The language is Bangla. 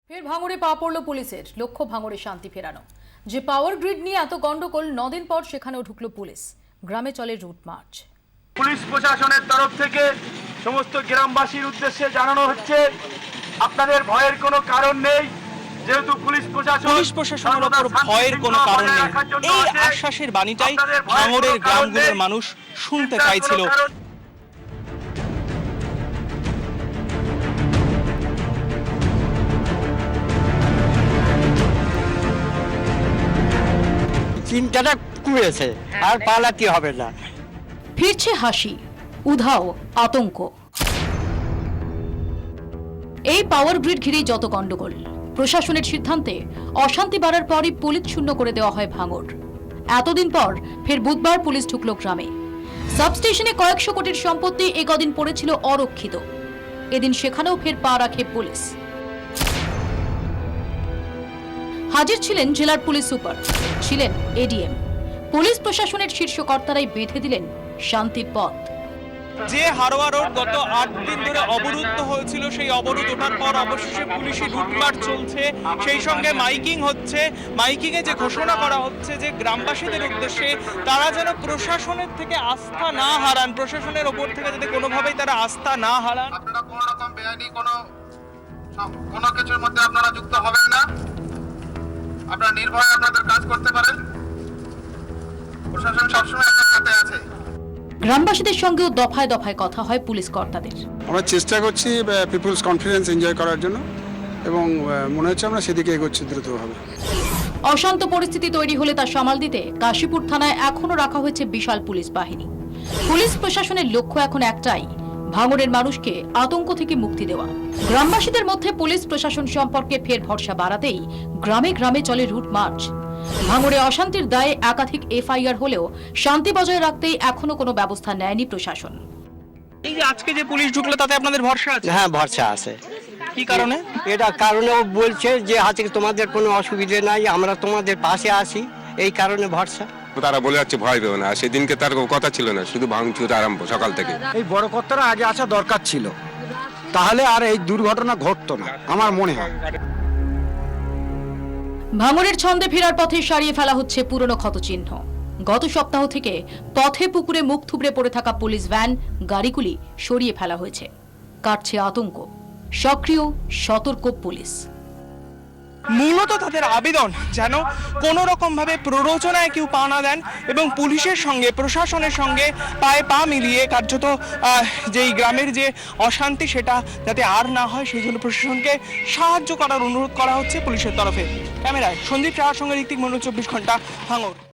ফের ভাঙড়ে পা পড়ল পুলিশের। লক্ষ্য ভাঙড়ে শান্তি ফেরানো। যে পাওয়ার গ্রিড নিয়ে এত গন্ডগোল, 9 দিন পর সেখানেও ঢুকলো পুলিশ। গ্রামে চলে রুট মার্চ। পুলিশ প্রশাসনের তরফ থেকে সমস্ত গ্রামবাসীর উদ্দেশ্যে জানানো হচ্ছে, আপনাদের ভয়ের কোনো কারণ নেই, যেহেতু পুলিশ প্রশাসনের উপর ভয়ের কোনো কারণ নেই। এই আশ্বাসের বাণীটাই ভাঙড়ের গ্রামগুলোর মানুষ শুনতে চাইছিল। চিন্তাটা কুয়েছে, আর পালাতে হবে না। ফিরছে হাসি, উধাও আতঙ্ক। এই পাওয়ার গ্রিড ঘিরেই যত গন্ডগোল। প্রশাসনের সিদ্ধান্তে অশান্তি বাড়ার পরই পুলিশ শূন্য করে দেওয়া হয় ভাঙড়। এতদিন পর ফের বুধবার পুলিশ ঢুকলো গ্রামে। সাবস্টেশনে কয়েকশো কোটির সম্পত্তি কদিন পড়েছিল অরক্ষিত। এদিন সেখানেও ফের পা রাখে পুলিশ। হাজির ছিলেন জেলার পুলিশ সুপার, ছিলেন এডিএম। পুলিশ প্রশাসনের শীর্ষ কর্তারাই বেঁধে দিলেন শান্তির পথ। যে হারোয়া রোড গত 8 দিন ধরে অবরুদ্ধ হয়েছিল, সেই অবরোধ ওঠার পর অবশেষে পুলিশি রুটমার্চ চলছে, সেই সঙ্গে মাইকিং হচ্ছে। মাইকিংয়ে যে ঘোষণা করা হচ্ছে যে গ্রামবাসীদের উদ্দেশ্যে তারা যেন প্রশাসনের থেকে আস্থা না হারান, প্রশাসনের ওপর থেকে যাতে কোনোভাবেই তারা আস্থা না হারান। আপনারা কোনো রকম বেআইনি কোনো কিছুর মধ্যে আপনারা যুক্ত হবেন না। আপনারা নির্ভয়ে আপনাদের কাজ করতে পারেন। প্রশাসন সবসময় আপনার সাথে আছে। গ্রামবাসীদের সঙ্গেও দফায় দফায় কথা হয় পুলিশ কর্তাদের। আমরা চেষ্টা করছি পিপলস কনফিডেন্স এনজয় করার জন্য, এবং মনে হচ্ছে আমরা সেদিকে এগোচ্ছি দ্রুতভাবে। অশান্ত পরিস্থিতি তৈরি হলে তা সামাল দিতে কাশীপুর থানায় এখনো রাখা হয়েছে বিশাল পুলিশ বাহিনী। পুলিশ প্রশাসনের লক্ষ্য এখন একটাই, ভাঙড়ের মানুষকে আতঙ্ক থেকে মুক্তি দেওয়া। গ্রামবাসীদের মধ্যে পুলিশ প্রশাসন সম্পর্কে ফের ভরসা বাড়াতেই গ্রামে গ্রামে চলে রুট মার্চ। ভাঙড়ে অশান্তির দায়ে একাধিক এফআইআর হলেও শান্তি বজায় রাখতেই এখনো কোনো ব্যবস্থা নেয়নি প্রশাসন। এই যে আজকে যে পুলিশ ঢুকলো তাতে আপনাদের ভরসা আছে? হ্যাঁ, ভরসা আছে। কি কারণে? এটা কারণে ও বলছে যে আজকে তোমাদের কোনো অসুবিধে নাই, আমরা তোমাদের পাশে আছি, এই কারণে ভরসা। তারা বলে যাচ্ছে ভয় পেও না, সেদিনকে তার কথা ছিল না, শুধু ভাঙচুর আরম্ভ সকাল থেকে। এই বড় কর্তারা আগে আসা দরকার ছিল, তাহলে আর এই দুর্ঘটনা ঘটতো না আমার মনে হয়। ভাঙড়ের ছন্দে ফেরার পথে সারিয়ে ফেলা হচ্ছে পুরনো ক্ষতচিহ্ন। গত সপ্তাহ থেকে পথে পুকুরে মুখ থুবড়ে পড়ে থাকা পুলিশ ভ্যান, গাড়িগুলি সরিয়ে ফেলা হয়েছে। কাটছে আতঙ্ক। সক্রিয় সতর্ক পুলিশ। মূলত তাদের আবেদন যেন কোনো রকম ভাবে প্ররোচনায় কেউ পা না দেন এবং পুলিশের সঙ্গে প্রশাসনের সঙ্গে পায়ে পা মিলিয়ে কার্যত যেই গ্রামের যে অশান্তি সেটা যাতে আর না হয়, সেই জন্য প্রশাসনকে সাহায্য করার অনুরোধ করা হচ্ছে পুলিশের তরফে। ক্যামেরায় সন্দীপ রাহার সঙ্গে ঋত্বিক মন্ডল, 24 ঘন্টা, ভাঙড়।